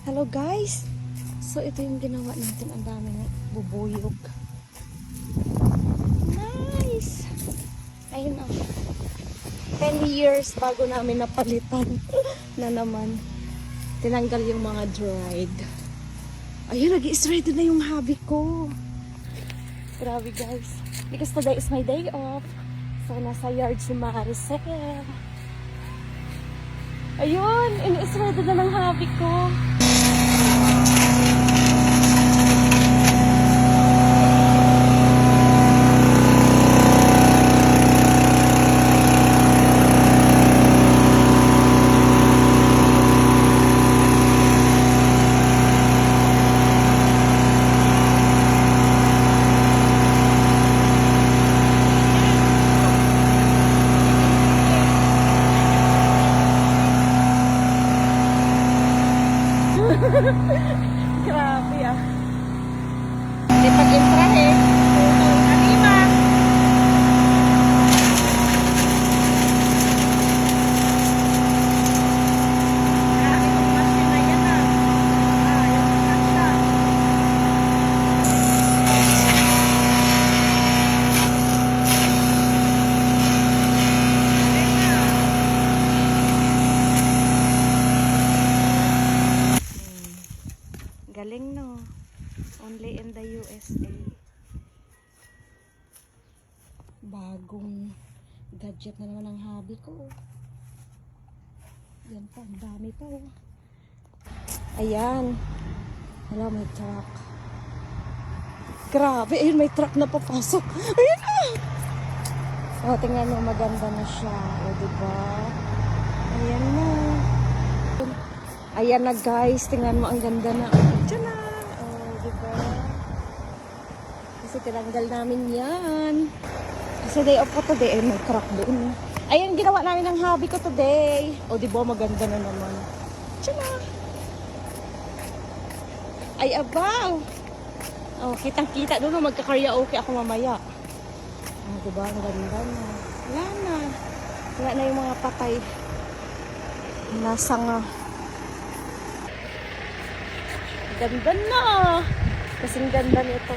Hello guys! So ito yung ginawa natin. Ang dami ng bubuyog. Nice! Ayun na. 10 years bago namin napalitan na naman. Tinanggal yung mga dried. Ayun, nag-i-ready na yung hobby ko. Grabe guys. Because today is my day off. So nasa yard si Maricel. Ayun, ini-ready na ng hobby ko. Grabe ah. Di pag-intra eh. Anima. Grabe itong machine na yan ah. Yung kasya. Galing no. Only in the USA. Bagong gadget na naman ang hobby ko. Yan pa, ang dami pa oh. Ayan. Hala, may truck. Grabe, ayun may truck na papasok. Ayun ah. Oh, tingnan mo, maganda na siya. O, diba? Ayan na. Ayan na guys, tingnan mo ang ganda na. Diyan na. Oh, diba? Kasi tinanggal namin yan. Kasi day off ko today. Ay, may crack doon. Ayan, ginawa namin ng hobby ko today. Oh, diba? Maganda na naman. Diyan na. Ay, abaw. Oh, kitang-kita doon. Magka-karaoke ako mamaya. Oh, diba? Ang ganda na. Wala na. Wala na yung mga patay. Nasa nga. Ganda na. Kasing ganda nito.